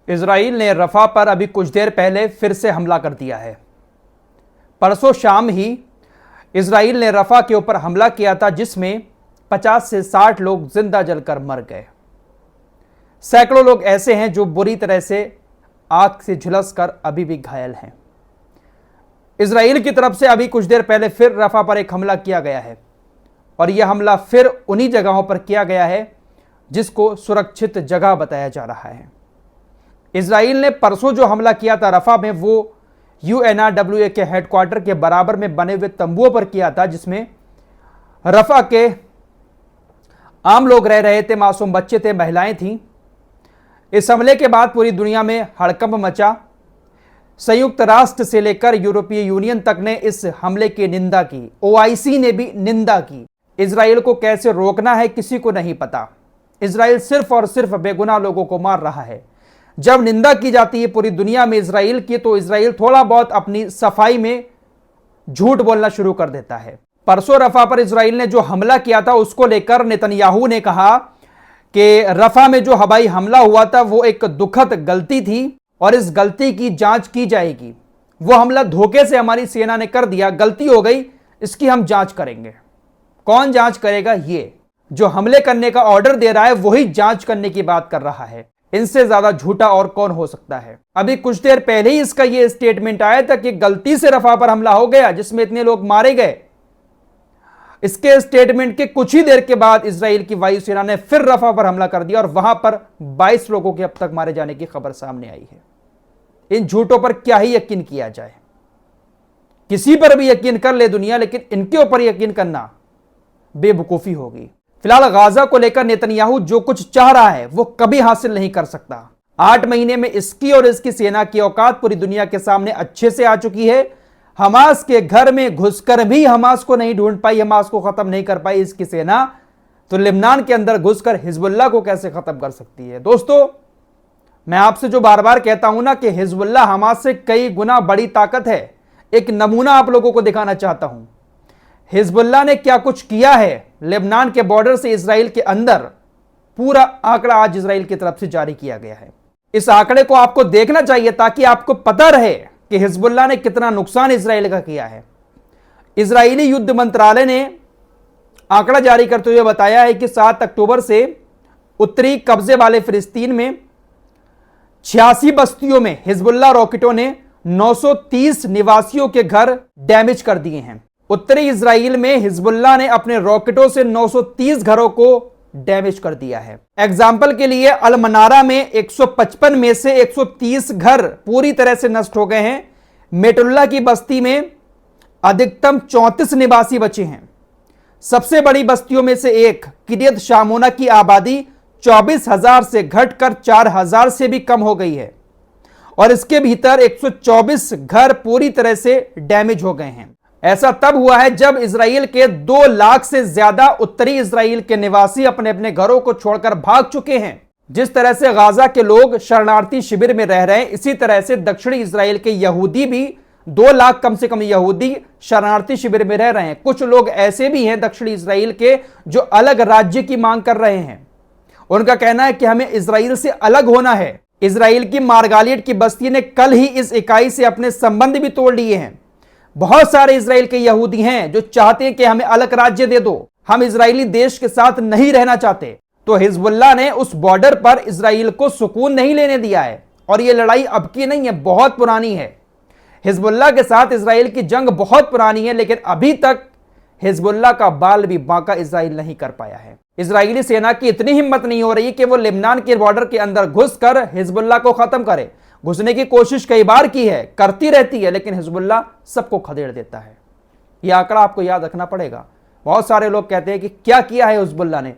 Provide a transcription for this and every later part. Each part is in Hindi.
इजराइल ने रफा पर अभी कुछ देर पहले फिर से हमला कर दिया है। परसों शाम ही इजराइल ने रफा के ऊपर हमला किया था, जिसमें 50 से 60 लोग जिंदा जलकर मर गए। सैकड़ों लोग ऐसे हैं जो बुरी तरह से आग से झुलसकर अभी भी घायल हैं। इजराइल की तरफ से अभी कुछ देर पहले फिर रफा पर एक हमला किया गया है और यह हमला फिर उन्हीं जगहों पर किया गया है जिसको सुरक्षित जगह बताया जा रहा है। इजराइल ने परसों जो हमला किया था रफा में, वो UNRWA के हेडक्वार्टर के बराबर में बने हुए तंबुओं पर किया था, जिसमें रफा के आम लोग रह रहे थे, मासूम बच्चे थे, महिलाएं थीं। इस हमले के बाद पूरी दुनिया में हड़कंप मचा। संयुक्त राष्ट्र से लेकर यूरोपीय यूनियन तक ने इस हमले की निंदा की। OIC ने भी निंदा की। इजराइल को कैसे रोकना है किसी को नहीं पता। इजराइल सिर्फ और सिर्फ बेगुनाह लोगों को मार रहा है। जब निंदा की जाती है पूरी दुनिया में इजराइल की, तो इजराइल थोड़ा बहुत अपनी सफाई में झूठ बोलना शुरू कर देता है। परसों रफा पर इजराइल ने जो हमला किया था उसको लेकर नेतन्याहू ने कहा कि रफा में जो हवाई हमला हुआ था वो एक दुखद गलती थी और इस गलती की जांच की जाएगी। वो हमला धोखे से हमारी सेना ने कर दिया, गलती हो गई, इसकी हम जांच करेंगे। कौन जांच करेगा? ये जो हमले करने का ऑर्डर दे रहा है वही जांच करने की बात कर रहा है। इनसे ज्यादा झूठा और कौन हो सकता है। अभी कुछ देर पहले ही इसका यह स्टेटमेंट आया था कि गलती से रफा पर हमला हो गया जिसमें इतने लोग मारे गए। इसके स्टेटमेंट के कुछ ही देर के बाद इजराइल की वायुसेना ने फिर रफा पर हमला कर दिया और वहां पर 22 लोगों के अब तक मारे जाने की खबर सामने आई है। इन झूठों पर क्या ही यकीन किया जाए। किसी पर भी यकीन कर ले दुनिया, लेकिन इनके ऊपर यकीन करना बेवकूफी होगी। फिलहाल गाजा को लेकर नेतन्याहू जो कुछ चाह रहा है वो कभी हासिल नहीं कर सकता। 8 महीने में इसकी और इसकी सेना की औकात पूरी दुनिया के सामने अच्छे से आ चुकी है। हमास के घर में घुसकर भी हमास को नहीं ढूंढ पाई, हमास को खत्म नहीं कर पाई इसकी सेना, तो लेबनान के अंदर घुसकर हिजबुल्लाह को कैसे खत्म कर सकती है। दोस्तों, मैं आपसे जो बार बार कहता हूं ना कि हिजबुल्लाह हमास से कई गुना बड़ी ताकत है, एक नमूना आप लोगों को दिखाना चाहता हूं। हिजबुल्लाह ने क्या कुछ किया है लेबनान के बॉर्डर से इजराइल के अंदर, पूरा आंकड़ा आज इजराइल की तरफ से जारी किया गया है। इस आंकड़े को आपको देखना चाहिए ताकि आपको पता रहे कि हिजबुल्लाह ने कितना नुकसान इजराइल का किया है। इजरायली युद्ध मंत्रालय ने आंकड़ा जारी करते हुए बताया है कि 7 अक्टूबर से उत्तरी कब्जे वाले फिलिस्तीन में 86 बस्तियों में हिजबुल्लाह रॉकेटों ने 930 निवासियों के घर डैमेज कर दिए हैं। उत्तरी इजराइल में हिजबुल्लाह ने अपने रॉकेटों से 930 घरों को डैमेज कर दिया है। एग्जाम्पल के लिए अल मनारा में 155 में से 130 घर पूरी तरह से नष्ट हो गए हैं। मेटुल्ला की बस्ती में अधिकतम 34 निवासी बचे हैं। सबसे बड़ी बस्तियों में से एक किरियत शामोना की आबादी 24,000 से घटकर 4,000 से भी कम हो गई है और इसके भीतर 124 घर पूरी तरह से डैमेज हो गए हैं। ऐसा तब हुआ है जब इजराइल के 2 लाख से ज्यादा उत्तरी इजराइल के निवासी अपने अपने घरों को छोड़कर भाग चुके हैं। जिस तरह से गाजा के लोग शरणार्थी शिविर में रह रहे हैं, इसी तरह से दक्षिणी इजराइल के यहूदी भी 2 लाख कम से कम यहूदी शरणार्थी शिविर में रह रहे हैं। कुछ लोग ऐसे भी हैं दक्षिणी इजराइल के जो अलग राज्य की मांग कर रहे हैं। उनका कहना है कि हमें इजराइल से अलग होना है। इजराइल की मार्गालियट की बस्ती ने कल ही इस इकाई से अपने संबंध भी तोड़ लिए हैं। बहुत सारे इजराइल के यहूदी हैं जो चाहते हैं कि हमें अलग राज्य दे दो, हम इजरायली देश के साथ नहीं रहना चाहते। तो हिजबुल्लाह ने उस बॉर्डर पर इजराइल को सुकून नहीं लेने दिया है और यह लड़ाई अब की नहीं है, बहुत पुरानी है। हिजबुल्लाह के साथ इजराइल की जंग बहुत पुरानी है, लेकिन अभी तक हिजबुल्लाह का बाल भी बांका इजराइल नहीं कर पाया है। इजरायली सेना की इतनी हिम्मत नहीं हो रही कि वो लेबनान के बॉर्डर के अंदर घुसकर हिजबुल्लाह को खत्म करे। घुसने की कोशिश कई बार की है, करती रहती है, लेकिन हिजबुल्लाह सबको खदेड़ देता है। यह आंकड़ा आपको याद रखना पड़ेगा। बहुत सारे लोग कहते हैं कि क्या किया है हिजबुल्लाह ने,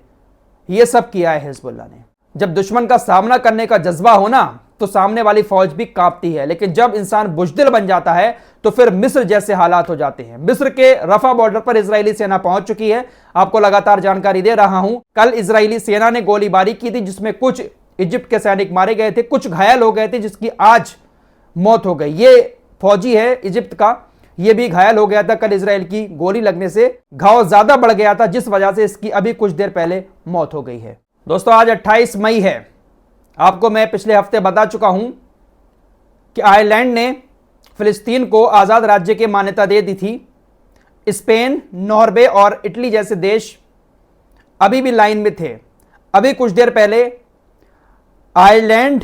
यह सब किया है हिजबुल्लाह ने। जब दुश्मन का सामना करने का जज्बा हो ना, तो सामने वाली फौज भी कांपती है, लेकिन जब इंसान बुजदिल बन जाता है तो फिर मिस्र जैसे हालात हो जाते हैं। मिस्र के रफा बॉर्डर पर इजरायली सेना पहुंच चुकी है। आपको लगातार जानकारी दे रहा हूं। कल इजरायली सेना ने गोलीबारी की थी जिसमें कुछ इजिप्ट के सैनिक मारे गए थे, कुछ घायल हो गए थे, जिसकी आज मौत हो गई। ये फौजी है इजिप्ट का, यह भी घायल हो गया था कल इजराइल की गोली लगने से। घाव ज्यादा बढ़ गया था जिस वजह से इसकी अभी कुछ देर पहले मौत हो गई है। दोस्तों, आज 28 मई है। आपको मैं पिछले हफ्ते बता चुका हूं कि आयरलैंड ने फिलिस्तीन को आज़ाद राज्य की मान्यता दे दी थी। स्पेन, नॉर्वे और इटली जैसे देश अभी भी लाइन में थे। अभी कुछ देर पहले आयरलैंड,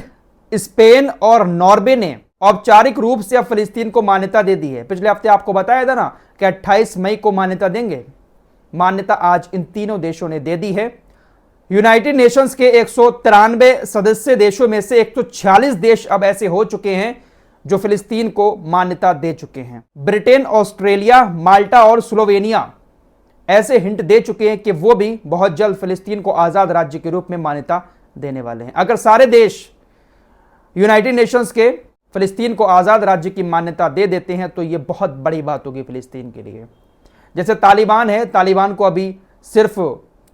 स्पेन और नॉर्वे ने औपचारिक रूप से अब फिलिस्तीन को मान्यता दे दी है। पिछले हफ्ते आपको बताया था ना कि 28 मई को मान्यता देंगे। मान्यता आज इन तीनों देशों ने दे दी है। यूनाइटेड नेशंस के 193 सदस्य देशों में से 146 देश अब ऐसे हो चुके हैं जो फिलिस्तीन को मान्यता दे चुके हैं। ब्रिटेन, ऑस्ट्रेलिया, माल्टा और स्लोवेनिया ऐसे हिंट दे चुके हैं कि वो भी बहुत जल्द फिलिस्तीन को आजाद राज्य के रूप में मान्यता देने वाले हैं। अगर सारे देश यूनाइटेड नेशंस के फिलिस्तीन को आजाद राज्य की मान्यता दे देते हैं तो ये बहुत बड़ी बात होगी फिलिस्तीन के लिए। जैसे तालिबान है, तालिबान को अभी सिर्फ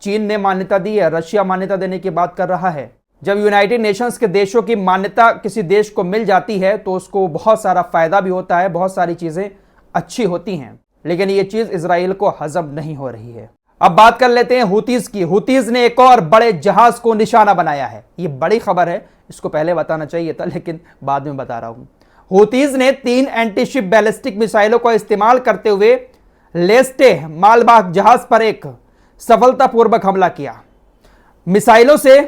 चीन ने मान्यता दी है, रशिया मान्यता देने की बात कर रहा है। जब यूनाइटेड नेशंस के देशों की मान्यता किसी देश को मिल जाती है तो उसको बहुत सारा फायदा भी होता है, बहुत सारी चीजें अच्छी होती हैं, लेकिन ये चीज इजराइल को हजम नहीं हो रही है। अब बात कर लेते हैं हुतीज की। हुतीज ने एक और बड़े जहाज को निशाना बनाया है। ये बड़ी खबर है, इसको पहले बताना चाहिए था लेकिन बाद में बता रहा हूं। हुतीज ने 3 एंटीशिप बैलिस्टिक मिसाइलों का इस्तेमाल करते हुए लेस्टे मालवाहक जहाज पर एक सफलतापूर्वक हमला किया। मिसाइलों से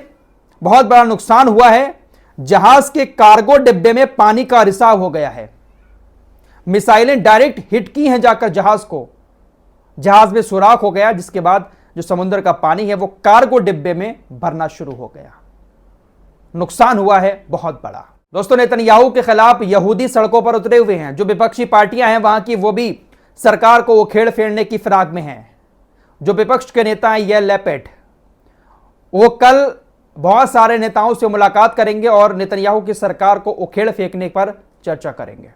बहुत बड़ा नुकसान हुआ है। जहाज के कार्गो डिब्बे में पानी का रिसाव हो गया है। मिसाइलें डायरेक्ट हिट की हैं जाकर जहाज को, जहाज में सुराख हो गया, जिसके बाद जो समुद्र का पानी है वो कार्गो डिब्बे में भरना शुरू हो गया। नुकसान हुआ है बहुत बड़ा। दोस्तों, नेतन्याहू के खिलाफ यहूदी सड़कों पर उतरे हुए हैं। जो विपक्षी पार्टियां हैं वहां की, वो भी सरकार को उखेड़ फेरने की फिराक में हैं। जो विपक्ष के नेता हैं ये लैपेड, वो कल बहुत सारे नेताओं से मुलाकात करेंगे और नेतन्याहू की सरकार को उखेड़ फेंकने पर चर्चा करेंगे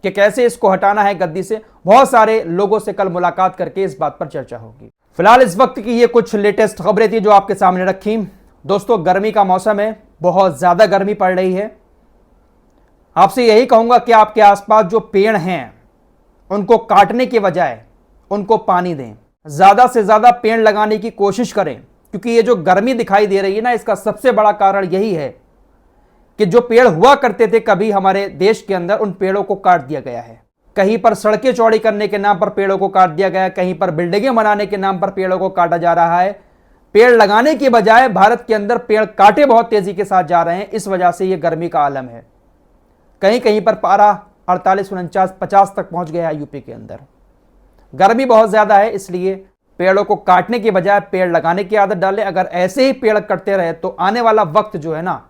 कि कैसे इसको हटाना है गद्दी से। बहुत सारे लोगों से कल मुलाकात करके इस बात पर चर्चा होगी। फिलहाल इस वक्त की ये कुछ लेटेस्ट खबरें थी जो आपके सामने रखी। दोस्तों, गर्मी का मौसम है, बहुत ज्यादा गर्मी पड़ रही है। आपसे यही कहूंगा कि आपके आसपास जो पेड़ हैं उनको काटने के बजाय उनको पानी दें। ज्यादा से ज्यादा पेड़ लगाने की कोशिश करें, क्योंकि ये जो गर्मी दिखाई दे रही है ना, इसका सबसे बड़ा कारण यही है कि जो पेड़ हुआ करते थे कभी हमारे देश के अंदर, उन पेड़ों को काट दिया गया है। कहीं पर सड़कें चौड़ी करने के नाम पर पेड़ों को काट दिया गया है, कहीं पर बिल्डिंगें बनाने के नाम पर पेड़ों को काटा जा रहा है। पेड़ लगाने की बजाय भारत के अंदर पेड़ काटे बहुत तेजी के साथ जा रहे हैं। इस वजह से यह गर्मी का आलम है। कहीं कहीं पर पारा 48, 49, 50 तक पहुंच गया है यूपी के अंदर। गर्मी बहुत ज्यादा है, इसलिए पेड़ों को काटने की बजाय पेड़ लगाने की आदत डालें। अगर ऐसे ही पेड़ कटते रहे तो आने वाला वक्त जो है ना,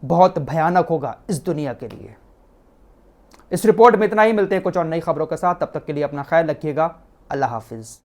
बहुत भयानक होगा इस दुनिया के लिए। इस रिपोर्ट में इतना ही। मिलते हैं कुछ और नई खबरों के साथ। तब तक के लिए अपना ख्याल रखिएगा। अल्लाह हाफिज।